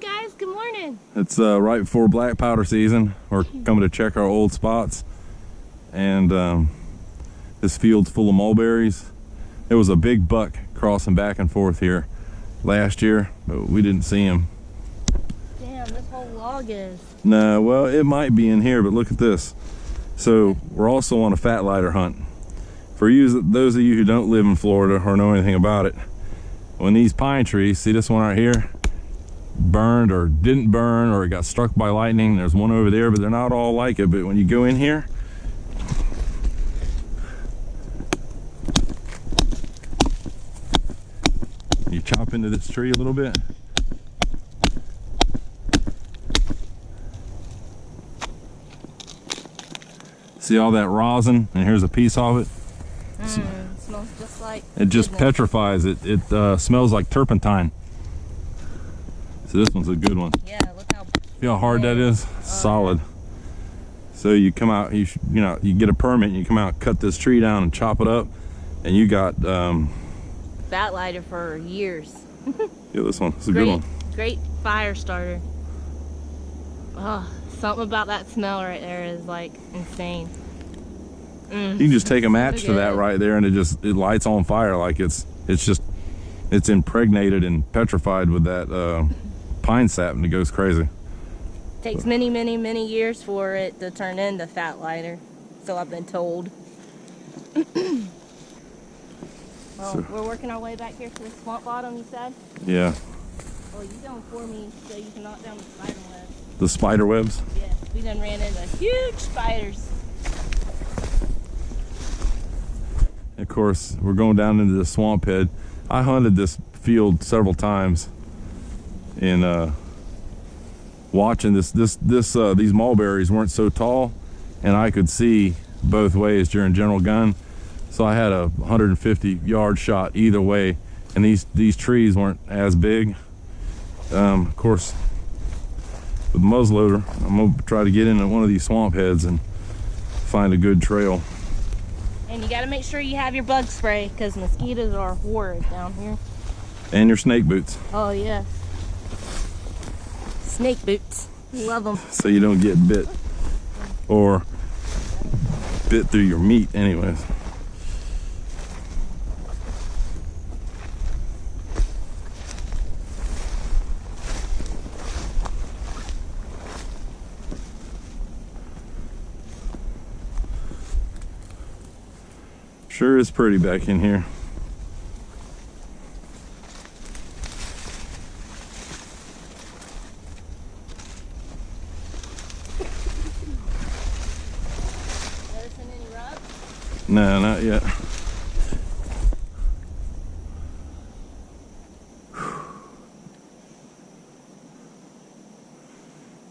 guys, good morning. It's right before black powder season. We're coming to check our old spots, and this field's full of mulberries. There was a big buck crossing back and forth here last year, but we didn't see him. Damn, this whole log is. No, well, it might be in here, but look at this. So we're also on a fat lighter hunt. For you, those of you who don't live in Florida or know anything about it, when these pine trees, see this one right here, burned or didn't burn, or it got struck by lightning. There's one over there, but they're not all like it. But when you go in here, you chop into this tree a little bit. See all that rosin, and here's a piece of it. It smells just like it just petrifies it. It smells like turpentine. So this one's a good one. Yeah, look how feel how hard that is. Solid. So you come out, you get a permit, and you come out, cut this tree down and chop it up, and you got fat lighter for years. Yeah, this one. It's a good one. Great fire starter. Oh, something about that smell right there is like insane. You can just take a match to that right there, and it lights on fire. Like it's impregnated and petrified with that pine sap, and it goes crazy. Takes many years for it to turn into fat lighter, so I've been told. Well, so, we're working our way back here to the swamp bottom, you said? Yeah. Well, you done for me so you can knock down the spider webs. The spider webs? Yeah, we done ran into huge spiders. Of course, we're going down into the swamp head. I hunted this field several times, and watching these mulberries weren't so tall, and I could see both ways during general gun. So I had a 150-yard shot either way, and these trees weren't as big. Of course, with the muzzleloader, I'm gonna try to get into one of these swamp heads and find a good trail. And you got to make sure you have your bug spray, because mosquitoes are horrid down here. And your snake boots. Oh yes, snake boots. Love them. So you don't get bit, or bit through your meat, anyways. Sure is pretty back in here. Noticing any rubs? No, not yet.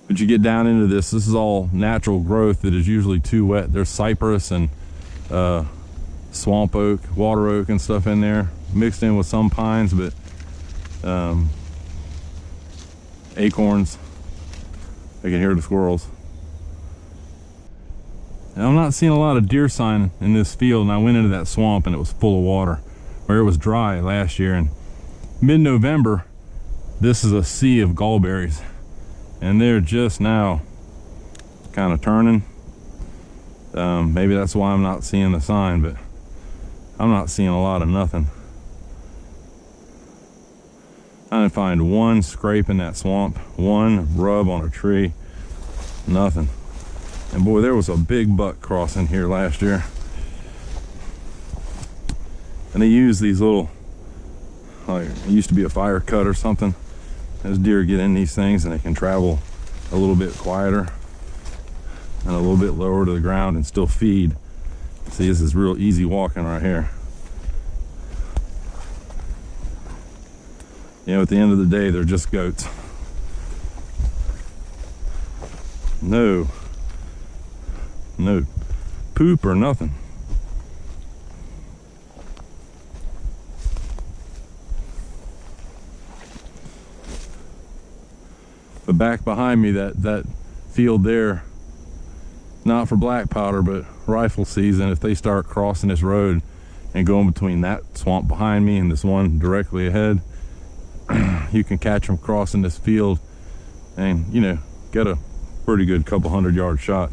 But you get down into this is all natural growth that is usually too wet. There's cypress and swamp oak, water oak and stuff in there, mixed in with some pines, but acorns. I can hear the squirrels. And I'm not seeing a lot of deer sign in this field, and I went into that swamp and it was full of water, where it was dry last year. And mid-November, this is a sea of gallberries, and they're just now kind of turning. Maybe that's why I'm not seeing the sign, but I'm not seeing a lot of nothing. I didn't find one scrape in that swamp, one rub on a tree, nothing. And boy, there was a big buck crossing here last year. And they use these little, like it used to be a fire cut or something. As deer get in these things, and they can travel a little bit quieter and a little bit lower to the ground and still feed. See, this is real easy walking right here. You know, at the end of the day, they're just goats. No poop or nothing. But back behind me, that field there, not for black powder, but rifle season, if they start crossing this road and going between that swamp behind me and this one directly ahead, you can catch them crossing this field and, you know, get a pretty good couple 100-yard shot.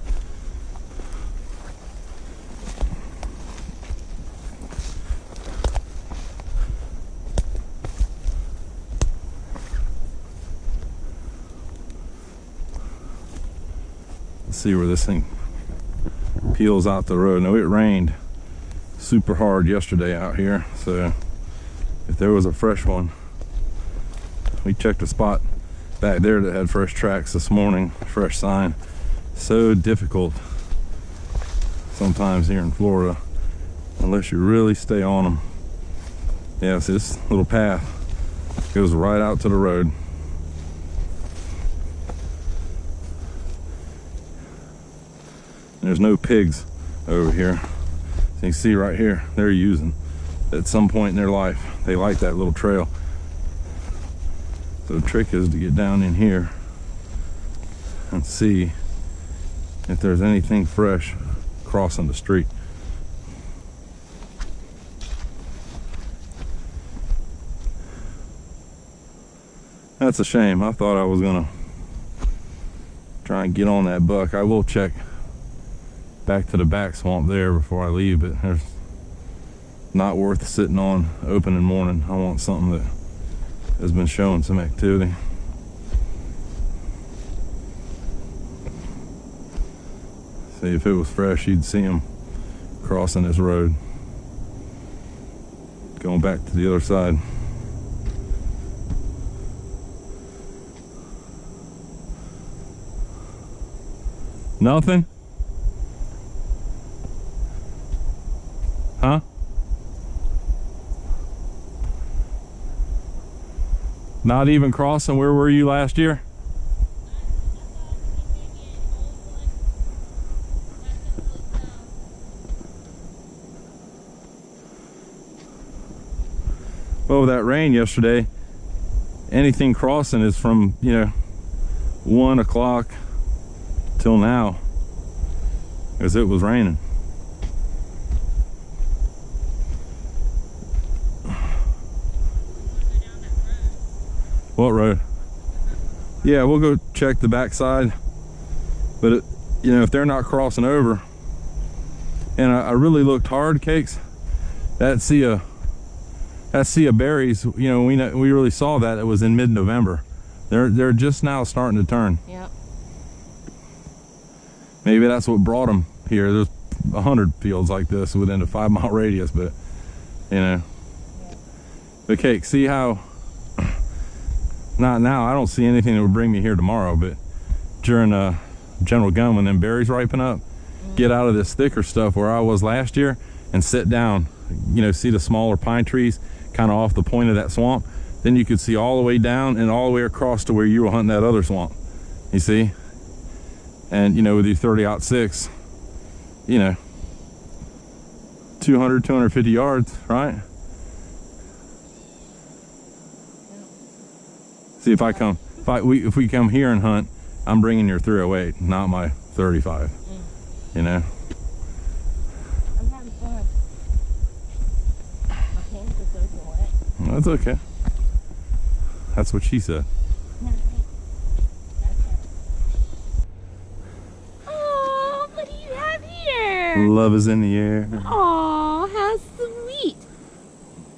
Let's see where this thing peels out the road. Now, it rained super hard yesterday out here, so if there was a fresh one, we checked a spot back there that had fresh tracks this morning, fresh sign. So difficult sometimes here in Florida unless you really stay on them. Yeah, so this little path goes right out to the road. There's no pigs over here. So you can see right here, they're using, at some point in their life, they like that little trail. So the trick is to get down in here and see if there's anything fresh crossing the street. That's a shame. I thought I was gonna try and get on that buck. I will check back to the back swamp there before I leave, but there's not worth sitting on opening morning. I want something that has been showing some activity. See, if it was fresh, you'd see them crossing this road, going back to the other side. Nothing? Huh? Not even crossing. Where were you last year? Well, with that rain yesterday, anything crossing is from, you know, 1 o'clock till now, because it was raining. What road? Yeah, we'll go check the backside. But it, you know, if they're not crossing over, and I really looked hard, Cakes, that sea of berries, you know, we really saw that it was in mid-November. They're just now starting to turn. Yep. Maybe that's what brought them here. There's 100 fields like this within a 5-mile radius, but you know. Yeah. But Cake, see how? Not now. I don't see anything that would bring me here tomorrow, but during General Gun, when them berries ripen up, get out of this thicker stuff where I was last year and sit down. You know, see the smaller pine trees kind of off the point of that swamp. Then you could see all the way down and all the way across to where you were hunting that other swamp. You see? And you know, with your 30-06, you know, 200, 250 yards, right? See, if we come here and hunt, I'm bringing your 308, not my 35. You know. I'm having fun. My hands are soaking wet. That's okay. That's what she said. Oh, what do you have here? Love is in the air. Oh, how sweet.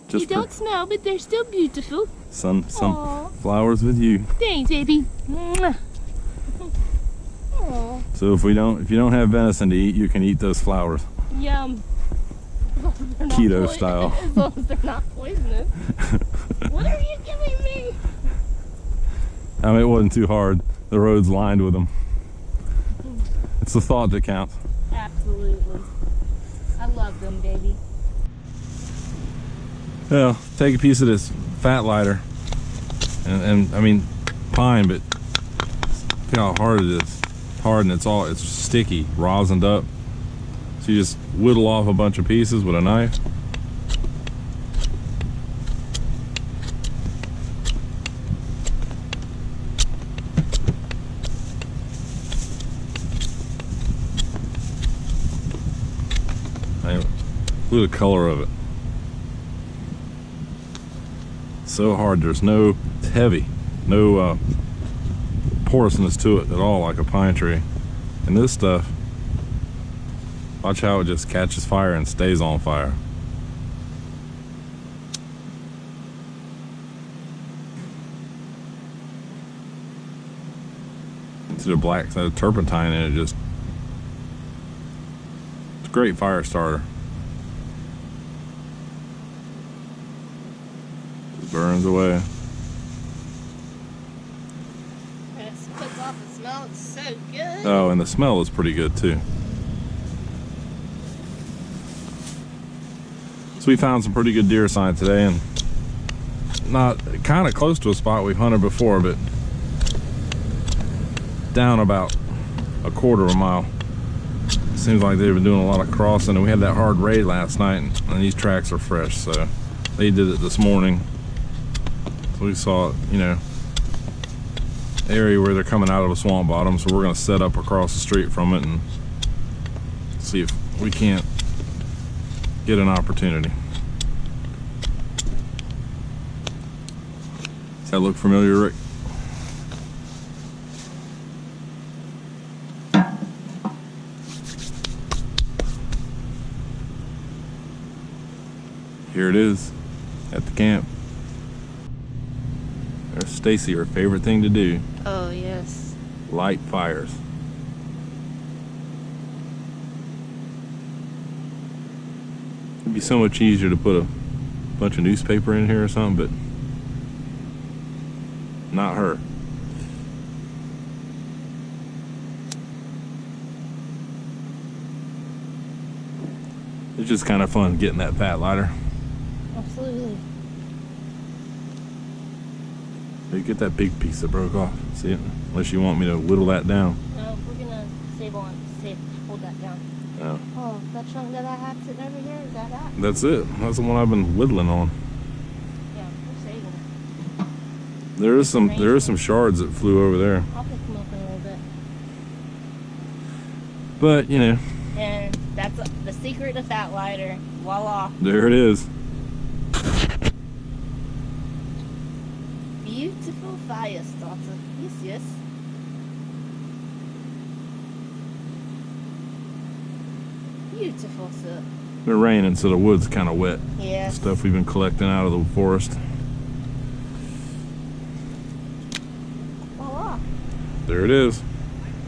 Just you don't smell, but they're still beautiful. Some Aww. flowers with you. Thanks, baby. Mwah. So if you don't have venison to eat, you can eat those flowers. Yum. Keto style. As long as they're not poisonous. What are you giving me? I mean, it wasn't too hard. The road's lined with them. It's the thought that counts. Absolutely. I love them, baby. Well, take a piece of this fat lighter, and I mean pine, but look how hard it is. It's hard and it's sticky, rosined up. So you just whittle off a bunch of pieces with a knife. Look at the color of it. So hard. There's no, it's heavy. No porousness to it at all, like a pine tree. And this stuff, watch how it just catches fire and stays on fire. See the black side of turpentine in it, just, it's a great fire starter. Just burns away. It puts off the smell. It's so good. Oh, and the smell is pretty good too. So we found some pretty good deer sign today, and not kind of close to a spot we've hunted before, but down about a quarter of a mile. Seems like they've been doing a lot of crossing, and we had that hard raid last night, and these tracks are fresh, so they did it this morning. So we saw, you know, area where they're coming out of a swamp bottom, so we're going to set up across the street from it and see if we can't get an opportunity. Does that look familiar, Rick? Here it is at the camp. There's Stacy, her favorite thing to do. Oh, yes. Light fires. It'd be so much easier to put a bunch of newspaper in here or something, but not her. It's just kind of fun getting that fat lighter. Absolutely. You get that big piece that broke off. See it? Unless you want me to whittle that down. No, we're gonna hold that down. Oh. Oh, that chunk that I have sitting over here, is that? That's it. That's the one I've been whittling on. Yeah, we're saving it. There is some shards that flew over there. I'll pick them up in a little bit. But, you know. And that's the secret of that lighter. Voila. There it is. Beautiful fire starter. Yes, yes. Beautiful, sir. It's been raining, so the wood's kind of wet. Yeah. Stuff we've been collecting out of the forest. Voila. There it is.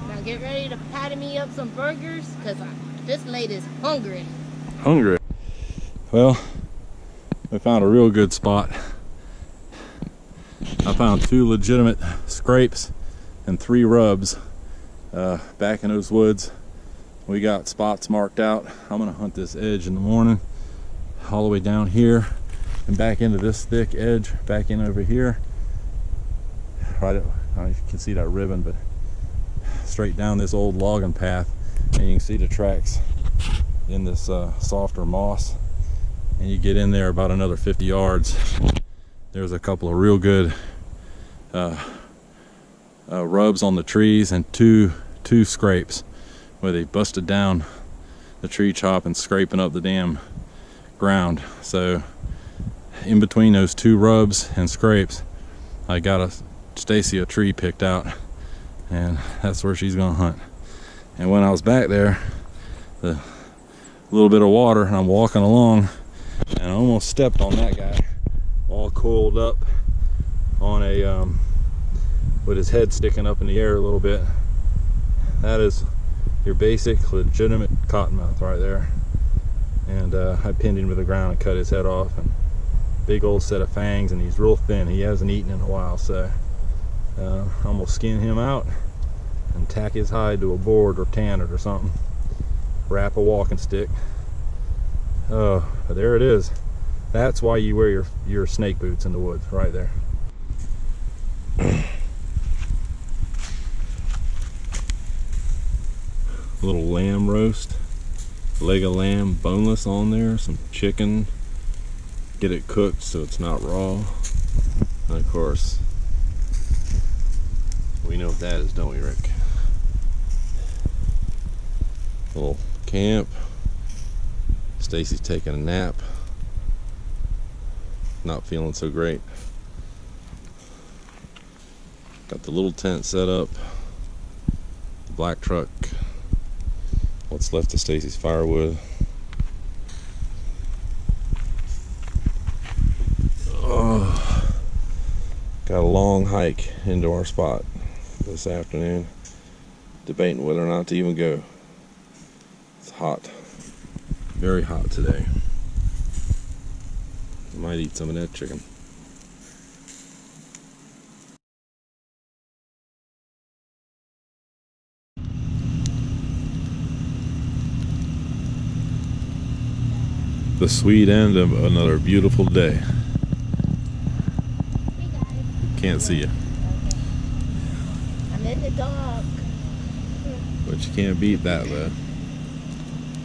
Now get ready to patty me up some burgers, because this lady's hungry. Hungry. Well, we found a real good spot. I found 2 legitimate scrapes and 3 rubs back in those woods. We got spots marked out. I'm gonna hunt this edge in the morning, all the way down here and back into this thick edge, back in over here. Right, you can see that ribbon, but straight down this old logging path, and you can see the tracks in this softer moss. And you get in there about another 50 yards. There's a couple of real good rubs on the trees, and two scrapes where they busted down the tree chop and scraping up the damn ground. So in between those 2 rubs and scrapes, I got Stacy a tree picked out, and that's where she's gonna hunt. And when I was back there, the little bit of water, and I'm walking along, and I almost stepped on that guy, all coiled up on a with his head sticking up in the air a little bit. That is your basic legitimate cottonmouth right there. And I pinned him to the ground and cut his head off, and big old set of fangs, and he's real thin. He hasn't eaten in a while, so I'm gonna skin him out and tack his hide to a board or tan it or something. Wrap a walking stick. Oh, there it is. That's why you wear your snake boots in the woods, right there. A little lamb roast, leg of lamb, boneless on there, some chicken. Get it cooked so it's not raw. And of course, we know what that is, don't we, Rick? Little camp. Stacy's taking a nap. Not feeling so great. Got the little tent set up. The black truck. What's left of Stacy's firewood. Oh, got a long hike into our spot this afternoon. Debating whether or not to even go. It's hot. Very hot today. Might eat some of that chicken. The sweet end of another beautiful day. Hey guys. Can't see you. Okay. I'm in the dark. But you can't beat that, though.